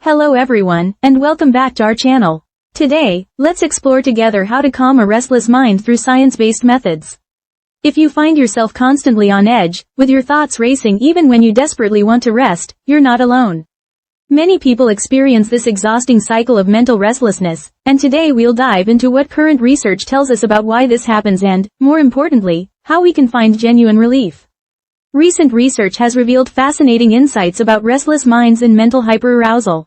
Hello everyone, and welcome back to our channel. Today, let's explore together how to calm a restless mind through science-based methods. If you find yourself constantly on edge, with your thoughts racing even when you desperately want to rest, you're not alone. Many people experience this exhausting cycle of mental restlessness, and today we'll dive into what current research tells us about why this happens and, more importantly, how we can find genuine relief. Recent research has revealed fascinating insights about restless minds and mental hyperarousal.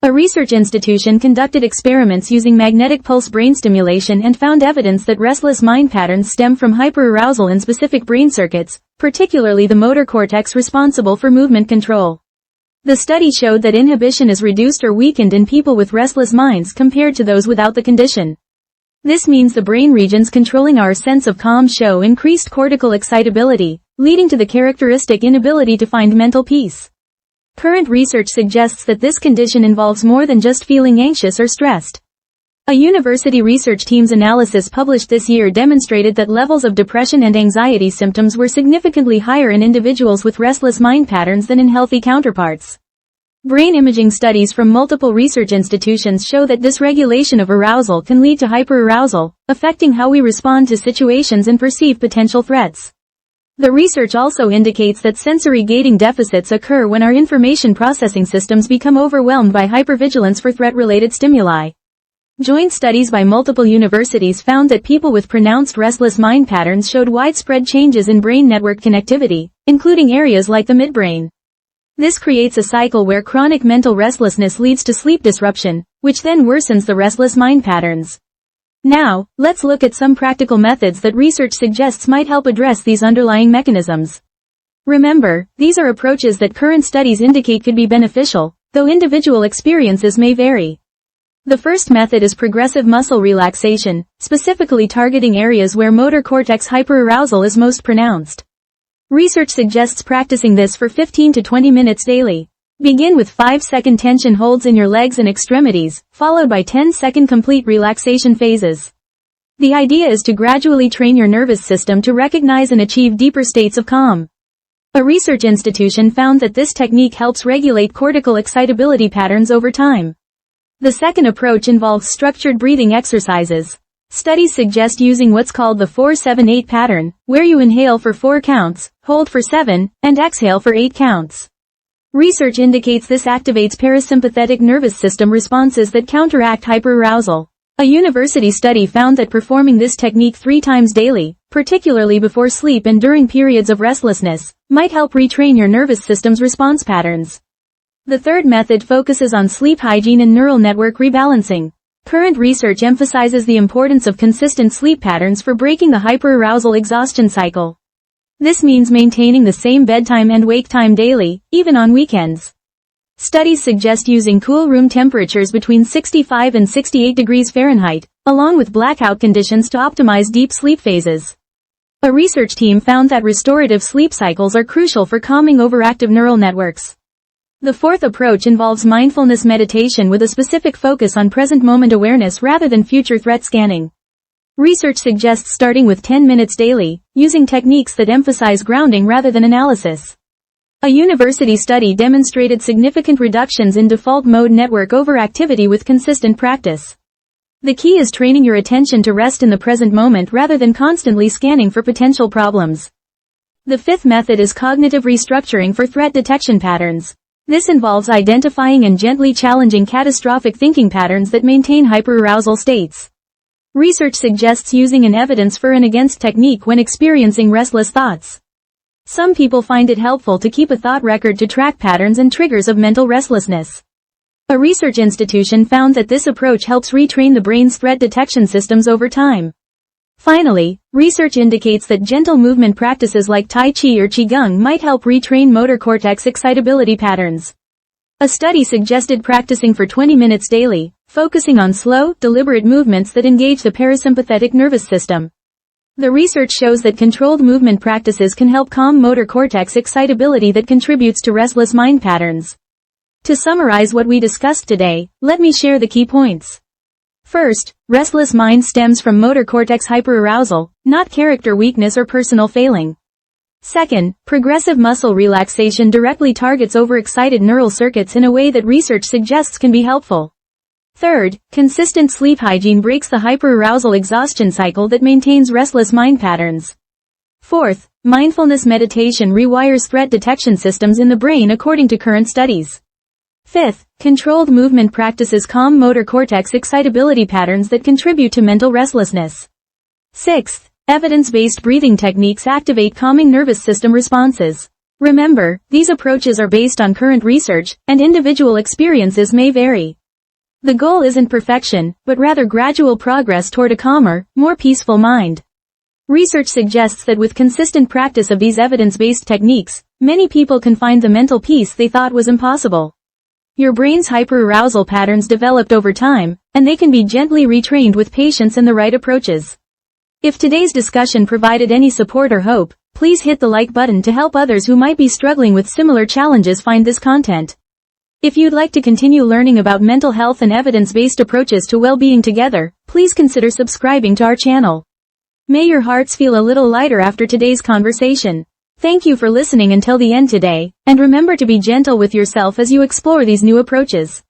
A research institution conducted experiments using magnetic pulse brain stimulation and found evidence that restless mind patterns stem from hyperarousal in specific brain circuits, particularly the motor cortex responsible for movement control. The study showed that inhibition is reduced or weakened in people with restless minds compared to those without the condition. This means the brain regions controlling our sense of calm show increased cortical excitability, leading to the characteristic inability to find mental peace. Current research suggests that this condition involves more than just feeling anxious or stressed. A university research team's analysis published this year demonstrated that levels of depression and anxiety symptoms were significantly higher in individuals with restless mind patterns than in healthy counterparts. Brain imaging studies from multiple research institutions show that dysregulation of arousal can lead to hyperarousal, affecting how we respond to situations and perceive potential threats. The research also indicates that sensory gating deficits occur when our information processing systems become overwhelmed by hypervigilance for threat-related stimuli. Joint studies by multiple universities found that people with pronounced restless mind patterns showed widespread changes in brain network connectivity, including areas like the midbrain. This creates a cycle where chronic mental restlessness leads to sleep disruption, which then worsens the restless mind patterns. Now, let's look at some practical methods that research suggests might help address these underlying mechanisms. Remember, these are approaches that current studies indicate could be beneficial, though individual experiences may vary. The first method is progressive muscle relaxation, specifically targeting areas where motor cortex hyperarousal is most pronounced. Research suggests practicing this for 15 to 20 minutes daily. Begin with 5-second tension holds in your legs and extremities, followed by 10-second complete relaxation phases. The idea is to gradually train your nervous system to recognize and achieve deeper states of calm. A research institution found that this technique helps regulate cortical excitability patterns over time. The second approach involves structured breathing exercises. Studies suggest using what's called the 4-7-8 pattern, where you inhale for 4 counts, hold for 7, and exhale for 8 counts. Research indicates this activates parasympathetic nervous system responses that counteract hyperarousal. A university study found that performing this technique 3 times daily, particularly before sleep and during periods of restlessness, might help retrain your nervous system's response patterns. The third method focuses on sleep hygiene and neural network rebalancing. Current research emphasizes the importance of consistent sleep patterns for breaking the hyperarousal exhaustion cycle. This means maintaining the same bedtime and wake time daily, even on weekends. Studies suggest using cool room temperatures between 65 and 68 degrees Fahrenheit, along with blackout conditions to optimize deep sleep phases. A research team found that restorative sleep cycles are crucial for calming overactive neural networks. The fourth approach involves mindfulness meditation with a specific focus on present moment awareness rather than future threat scanning. Research suggests starting with 10 minutes daily, using techniques that emphasize grounding rather than analysis. A university study demonstrated significant reductions in default mode network overactivity with consistent practice. The key is training your attention to rest in the present moment rather than constantly scanning for potential problems. The fifth method is cognitive restructuring for threat detection patterns. This involves identifying and gently challenging catastrophic thinking patterns that maintain hyperarousal states. Research suggests using an evidence for and against technique when experiencing restless thoughts. Some people find it helpful to keep a thought record to track patterns and triggers of mental restlessness. A research institution found that this approach helps retrain the brain's threat detection systems over time. Finally, research indicates that gentle movement practices like Tai Chi or Qigong might help retrain motor cortex excitability patterns. A study suggested practicing for 20 minutes daily, focusing on slow, deliberate movements that engage the parasympathetic nervous system. The research shows that controlled movement practices can help calm motor cortex excitability that contributes to restless mind patterns. To summarize what we discussed today, let me share the key points. First, restless mind stems from motor cortex hyperarousal, not character weakness or personal failing. Second, progressive muscle relaxation directly targets overexcited neural circuits in a way that research suggests can be helpful. Third, consistent sleep hygiene breaks the hyperarousal exhaustion cycle that maintains restless mind patterns. Fourth, mindfulness meditation rewires threat detection systems in the brain according to current studies. Fifth, controlled movement practices calm motor cortex excitability patterns that contribute to mental restlessness. Sixth, evidence-based breathing techniques activate calming nervous system responses. Remember, these approaches are based on current research, and individual experiences may vary. The goal isn't perfection, but rather gradual progress toward a calmer, more peaceful mind. Research suggests that with consistent practice of these evidence-based techniques, many people can find the mental peace they thought was impossible. Your brain's hyperarousal patterns developed over time, and they can be gently retrained with patience and the right approaches. If today's discussion provided any support or hope, please hit the like button to help others who might be struggling with similar challenges find this content. If you'd like to continue learning about mental health and evidence-based approaches to well-being together, please consider subscribing to our channel. May your hearts feel a little lighter after today's conversation. Thank you for listening until the end today, and remember to be gentle with yourself as you explore these new approaches.